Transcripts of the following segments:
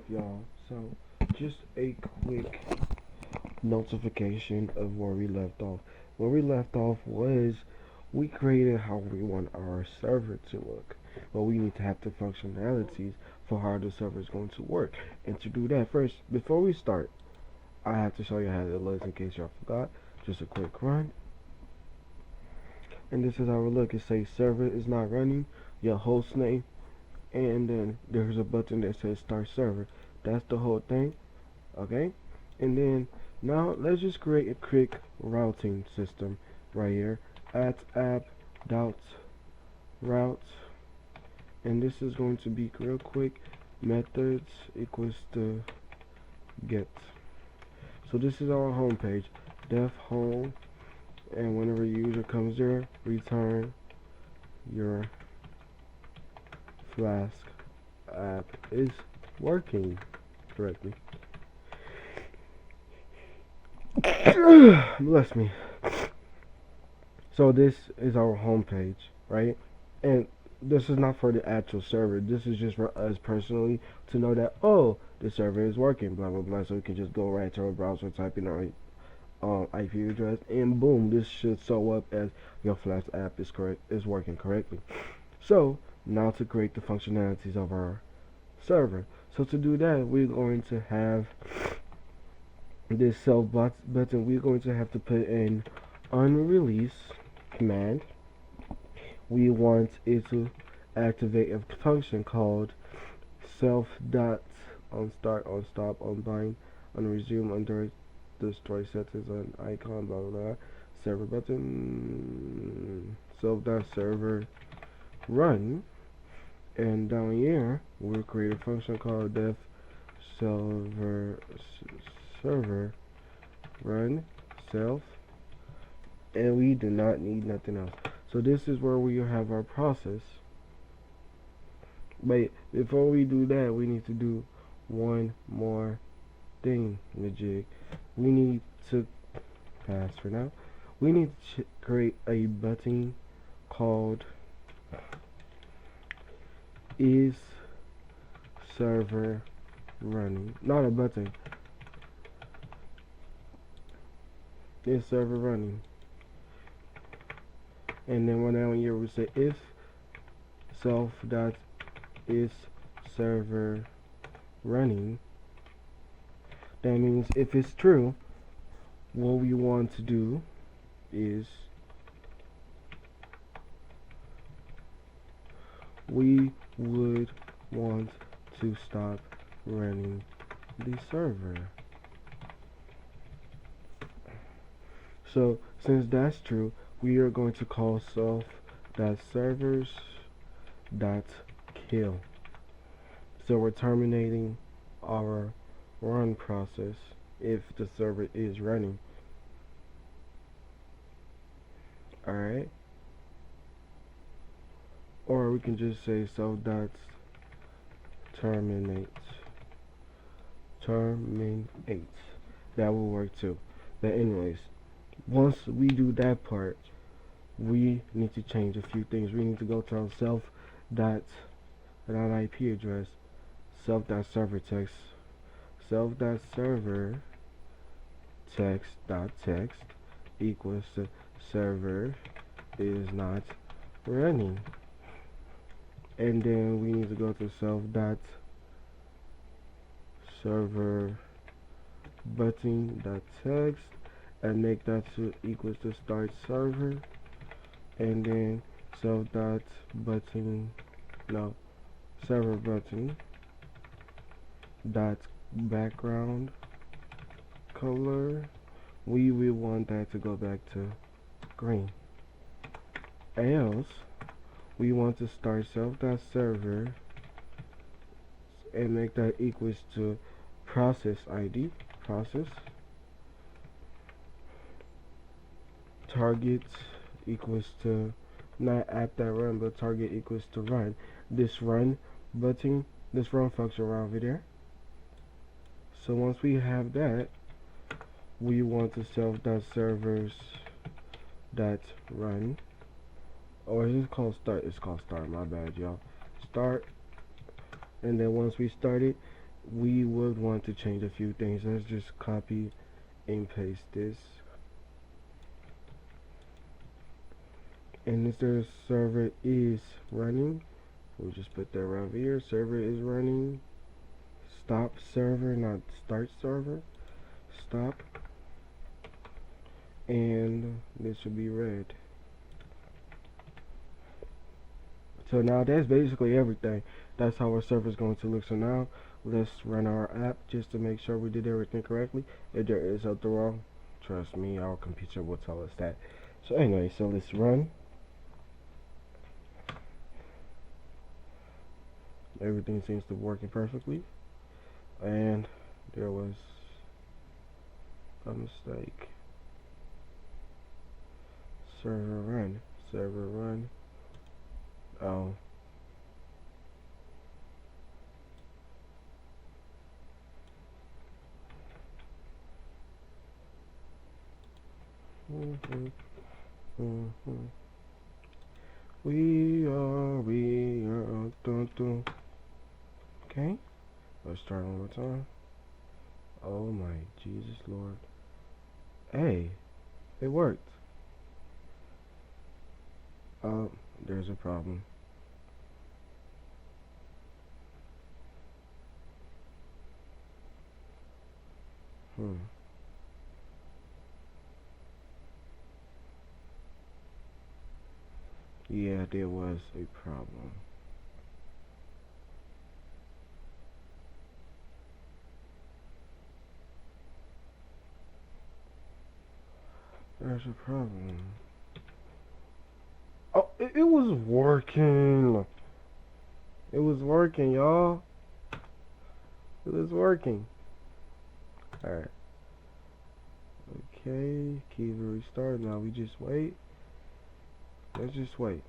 y'all? So, just a quick notification of where we left off. Where we left off was we created how we want our server to look, but we need to have the functionalities for how the server is going to work. And to do that, first, before we start, I have to show you how it looks in case y'all forgot. Just a quick run. And this is how it looks. It says server is not running, your host name, and then there's a button that says start server. That's the whole thing. Okay, and then now let's just create a quick routing system right here at app dot route, and this is going to be real quick. Methods equals to get. So this is our home page, def home, and whenever user comes there, return your Flask app is working correctly. Bless me. So this is our home page, right? And this is not for the actual server. This is just for us personally to know that, oh, the server is working, blah blah blah. So we can just go right to our browser, type in our IP address, and boom, this should show up as your Flask app is working correctly. So now to create the functionalities of our server. So to do that, we're going to have this self button. We're going to have to put in unrelease command. We want it to activate a function called self dot on start on stop on bind on resume under destroy settings on icon blah blah blah server button self dot server run, and down here we'll create a function called def server run self, and we do not need nothing else. So this is where we have our process. But before we do that, we need to do one more thing in the jig. We need to pass for now. We need to create a button called is server running. Not a button. Is server running. And then down here we say if self dot is server running. That means if it's true, what we want to do is we would want to stop running the server. So since that's true, we are going to call self.servers.kill. So we're terminating our run process if the server is running. Alright. Or we can just say self.terminate. Terminate. That will work too. But anyways, once we do that part, we need to change a few things. We need to go to our self.IP address, self.server text, self.server text equals to server is not running. And then we need to go to self.server button.text and make that to equals to start server, and then self dot button server button dot background color, we will want that to go back to green. Else we want to start self dot server and make that equals to process ID, process target equals to not at that run, but target equals to run. This run button, this run function right over there. So once we have that, we want to self.servers.run, or is it called start? It's called start, my bad y'all. Start, and then once we start it, we would want to change a few things. Let's just copy and paste this. And if the server is running, we'll just put that right here. Server is running. Stop server, not start server. Stop. And this should be red. So now that's basically everything. That's how our server is going to look. So now let's run our app just to make sure we did everything correctly. If there is something wrong, trust me, our computer will tell us that. So anyway, so let's run. Everything seems to be working perfectly. And there was a mistake. Server run. Server run. Oh. We are, dun, dun. Okay, let's start one more time. Oh my Jesus Lord. Hey, it worked. There's a problem. Yeah, there was a problem. There's a problem. Oh, it was working. It was working, y'all. It was working. Alright. Okay, keyboard restart. Now we just wait. Let's just wait.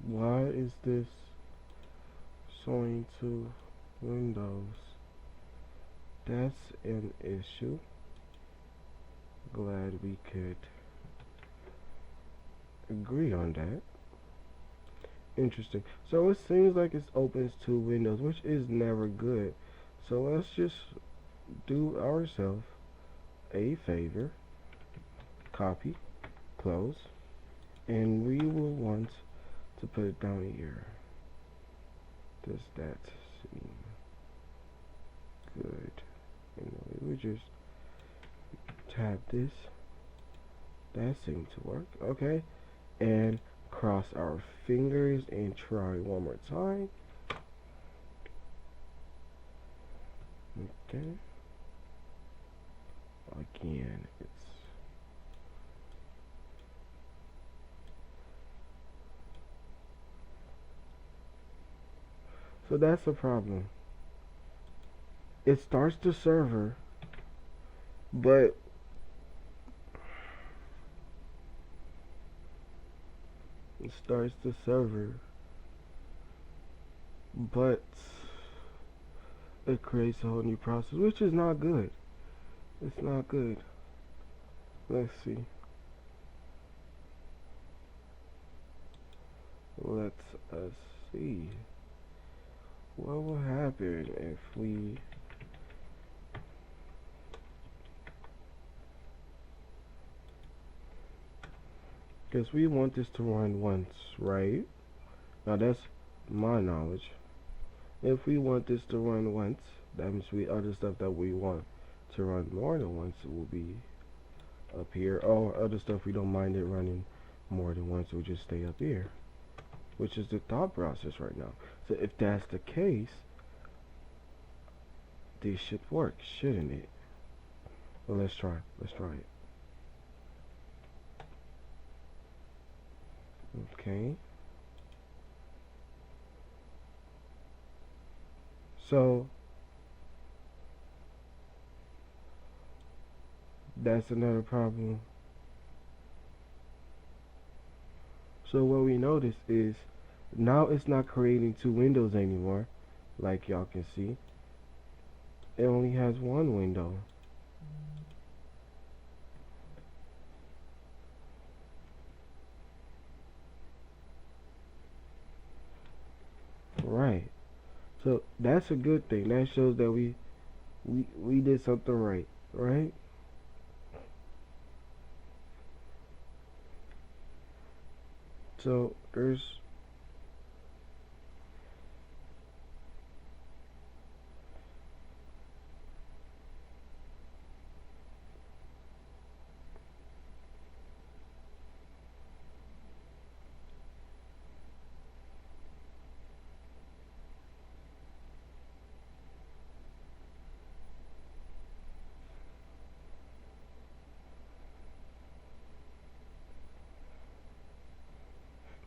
Why is this showing to Windows? That's an issue. Glad we could agree on that. Interesting. So it seems like it opens to Windows, which is never good. So let's just do ourselves a favor. Copy, close, and we will want to put it down here. Does that seem good? And we would just tap this. That seemed to work. Okay, and cross our fingers and try one more time. Okay. Again, it's so that's a problem. It starts the server, but it starts the server, but it creates a whole new process, which is not good. It's not good. Let's see. Let's see what will happen if we because we want this to run once, right? Now that's my knowledge. If we want this to run once, that means other stuff that we want to run more than once will be up here. Oh, other stuff we don't mind it running more than once will just stay up here, which is the thought process right now. So if that's the case, this should work, shouldn't it? Well, let's try. Let's try it. Okay. So that's another problem. So what we notice is now it's not creating two windows anymore, like y'all can see. It only has one window. So that's a good thing. That shows that we did something right, right? So there's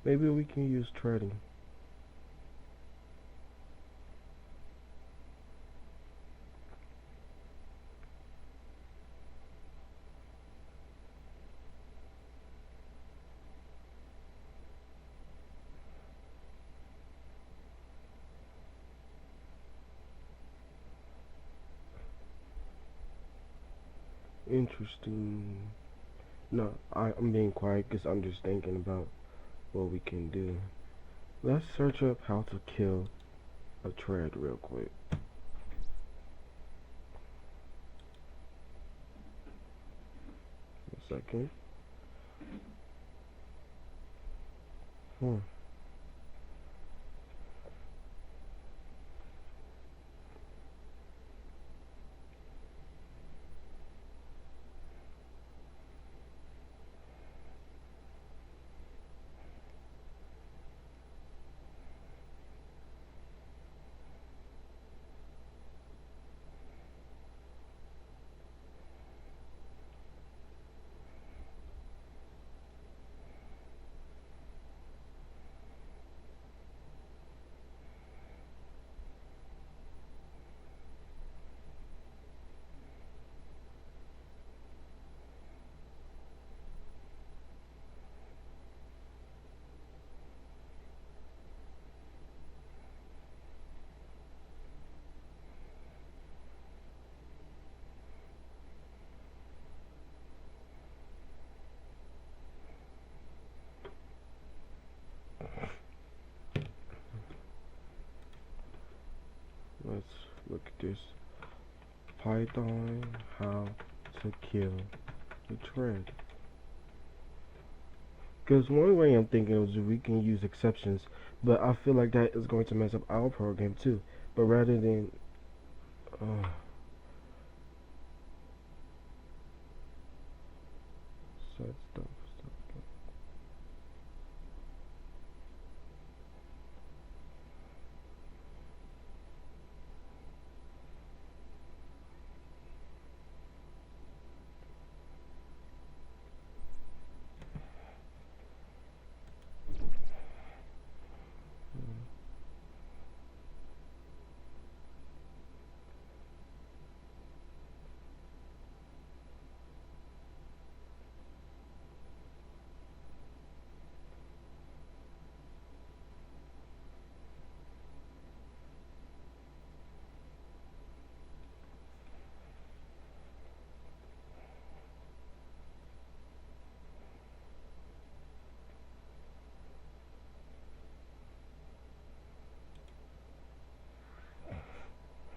maybe we can use trading. Interesting. No, I'm being quiet because I'm just thinking about what we can do. Let's search up how to kill a tread real quick. A second. Hmm. Let's look at this. Python how to kill the tread. Because one way I'm thinking is we can use exceptions, but I feel like that is going to mess up our program too. But rather than uh, set stuff.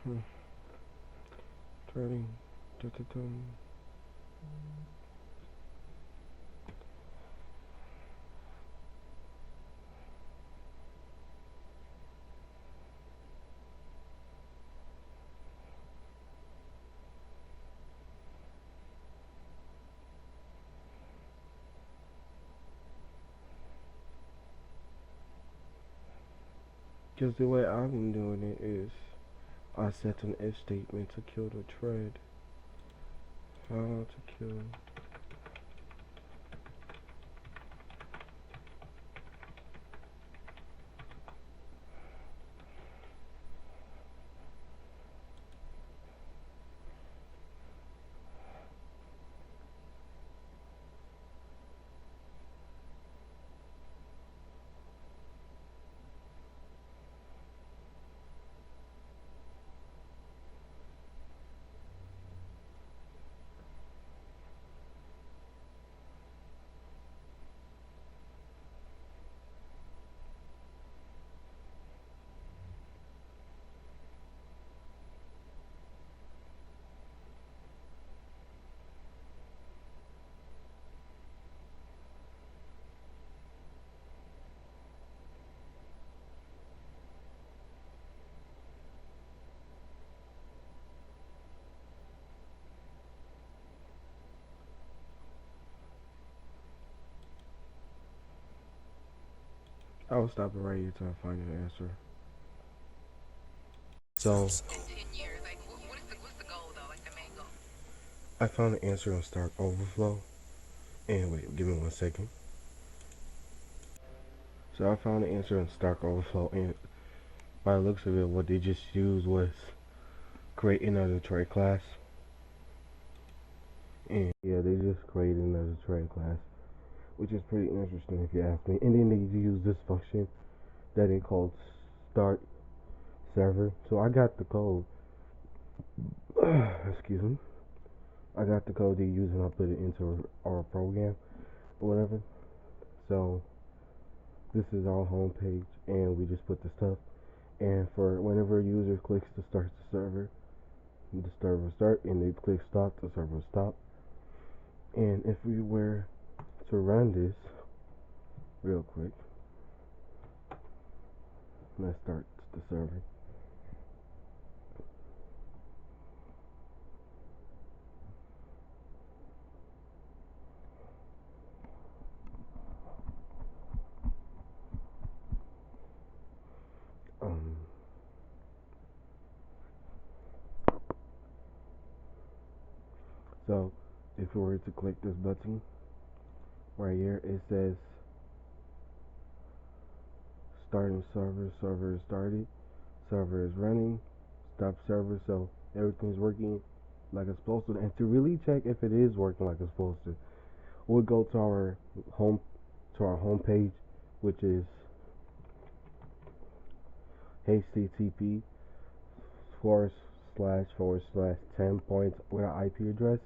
Hmm. Trading. Because the way I'm doing it is I set an if statement to kill the tread. How to kill. I'll stop it right here till I find an answer. So In 10 years, like what's the goal though? Like the main goal? I found the answer on Stack Overflow. And wait, give me 1 second. So I found the answer on Stack Overflow, and by the looks of it, what they just used was create another trade class. And yeah, they just created another trade class, which is pretty interesting if you ask me. And then they use this function that they called start server. So I got the code. Excuse me. I got the code they use and I put it into our program or whatever. So this is our home page, and we just put the stuff. And for whenever a user clicks to start the server will start, and they click stop, the server will stop. And if we were to run this real quick, let's start the server. Um, so if we were to click this button right here, it says starting server, server is started, server is running, stop server, so everything's working like it's supposed to. And to really check if it is working like it's supposed to, we'll go to our home page, which is http // 10 points with our IP address,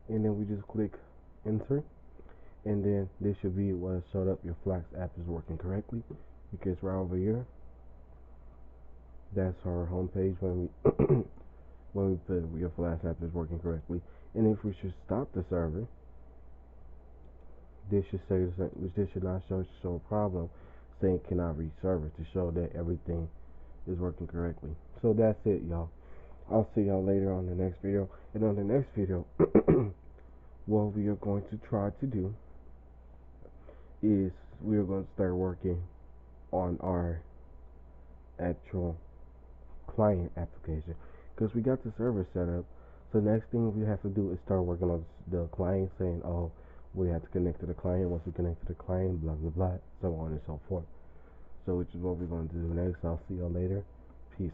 and then we just click enter, and then this should be what showed up. Your Flask app is working correctly, because right over here, that's our home page when we when we put your Flask app is working correctly. And if we should stop the server, this should say this should not show a problem saying cannot reach server, to show that everything is working correctly. So that's it, y'all. I'll see y'all later on the next video. And on the next video, what we are going to try to do is we are going to start working on our actual client application, because we got the server set up. So next thing we have to do is start working on the client, saying, oh, we have to connect to the client. Once we connect to the client, blah blah blah, so on and so forth. So which is what we're going to do next. I'll see y'all later. Peace.